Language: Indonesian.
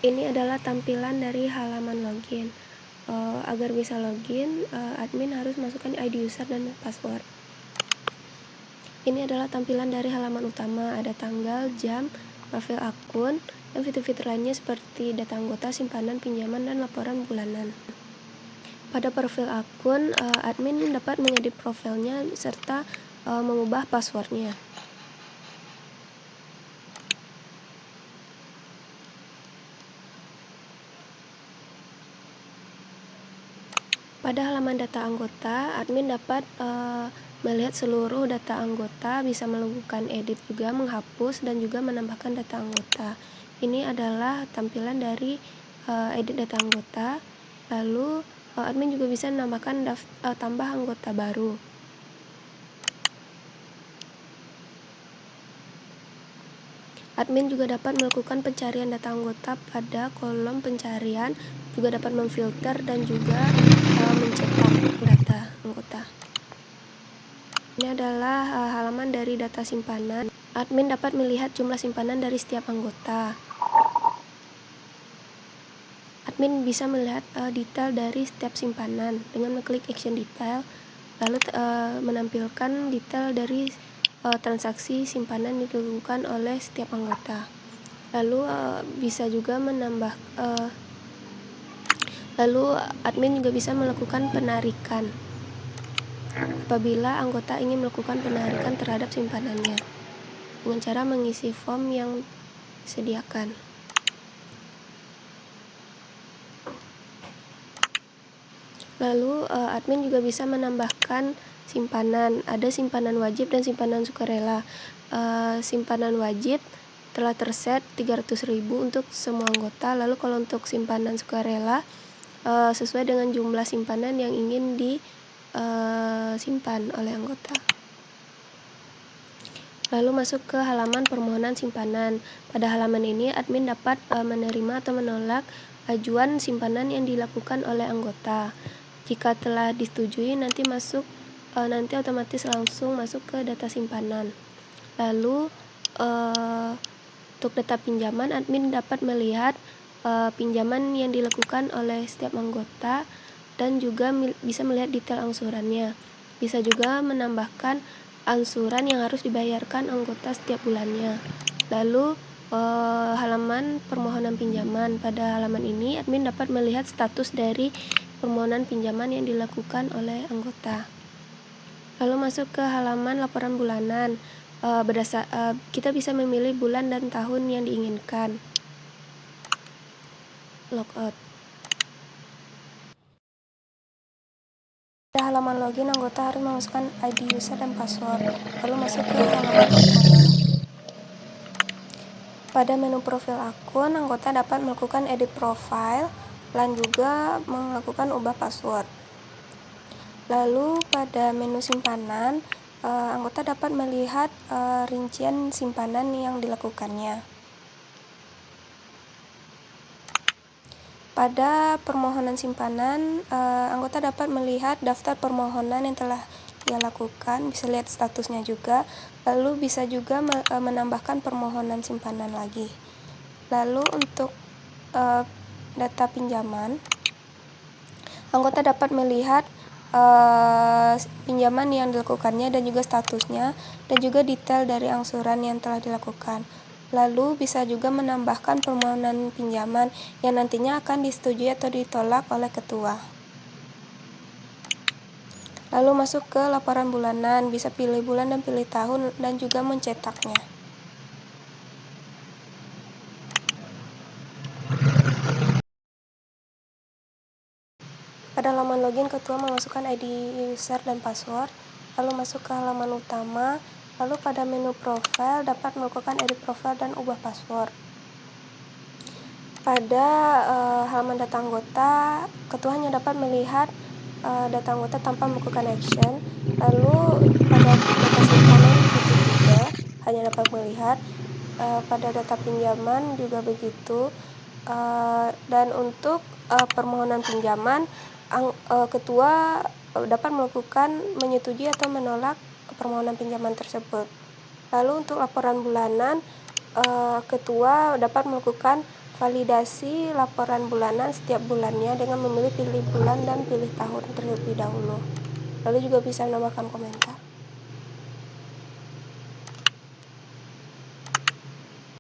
Ini adalah tampilan dari halaman login. Agar bisa login, admin harus masukkan ID user dan password. Ini adalah tampilan dari halaman utama, ada tanggal, jam, profil akun, dan fitur-fitur lainnya seperti data anggota, simpanan, pinjaman, dan laporan bulanan. Pada profil akun, admin dapat mengedit profilnya serta mengubah passwordnya. Pada halaman data anggota, admin dapat melihat seluruh data anggota, bisa melakukan edit juga, menghapus, dan juga menambahkan data anggota. Ini adalah tampilan dari edit data anggota. Lalu admin juga bisa menambahkan tambah anggota baru. Admin juga dapat melakukan pencarian data anggota pada kolom pencarian, juga dapat memfilter dan juga mencetak data anggota. Ini adalah halaman dari data simpanan. Admin dapat melihat jumlah simpanan dari setiap anggota. Admin bisa melihat detail dari setiap simpanan dengan mengklik action detail, lalu menampilkan detail dari transaksi simpanan yang dilakukan oleh setiap anggota. Lalu bisa juga lalu admin juga bisa melakukan penarikan apabila anggota ingin melakukan penarikan terhadap simpanannya dengan cara mengisi form yang disediakan. Lalu admin juga bisa menambahkan simpanan. Ada simpanan wajib dan simpanan sukarela. Simpanan wajib telah terset 300.000 untuk semua anggota. Lalu kalau untuk simpanan sukarela sesuai dengan jumlah simpanan yang ingin disimpan oleh anggota. Lalu masuk ke halaman permohonan simpanan. Pada halaman ini admin dapat menerima atau menolak ajuan simpanan yang dilakukan oleh anggota. Jika telah disetujui, nanti otomatis langsung masuk ke data simpanan. Lalu untuk data pinjaman, admin dapat melihat pinjaman yang dilakukan oleh setiap anggota dan juga bisa melihat detail angsurannya. Bisa juga menambahkan angsuran yang harus dibayarkan anggota setiap bulannya. Lalu halaman permohonan pinjaman. Pada halaman ini admin dapat melihat status dari permohonan pinjaman yang dilakukan oleh anggota. Lalu masuk ke halaman laporan bulanan. Kita bisa memilih bulan dan tahun yang diinginkan. Logout. Pada halaman login, anggota harus memasukkan ID user dan password. Lalu masuk ke halaman utama. Pada menu profil akun, anggota dapat melakukan edit profile dan juga melakukan ubah password. Lalu pada menu simpanan, anggota dapat melihat rincian simpanan yang dilakukannya. Pada permohonan simpanan, anggota dapat melihat daftar permohonan yang telah ia lakukan, bisa lihat statusnya juga, lalu bisa juga menambahkan permohonan simpanan lagi. Lalu untuk data pinjaman, anggota dapat melihat pinjaman yang dilakukannya dan juga statusnya, dan juga detail dari angsuran yang telah dilakukan. Lalu bisa juga menambahkan permohonan pinjaman yang nantinya akan disetujui atau ditolak oleh ketua. Lalu masuk ke laporan bulanan, bisa pilih bulan dan pilih tahun dan juga mencetaknya. Pada halaman login, ketua memasukkan ID user dan password, lalu masuk ke halaman utama, lalu pada menu profile dapat melakukan edit profile dan ubah password. Pada halaman data anggota, ketua hanya dapat melihat data anggota tanpa melakukan action. Lalu pada data simpanan begitu juga, hanya dapat melihat. Pada data pinjaman juga begitu. Dan untuk permohonan pinjaman, ketua dapat melakukan menyetujui atau menolak permohonan pinjaman tersebut. Lalu untuk laporan bulanan, ketua dapat melakukan validasi laporan bulanan setiap bulannya dengan memilih pilih bulan dan pilih tahun terlebih dahulu. Lalu juga bisa menambahkan komentar.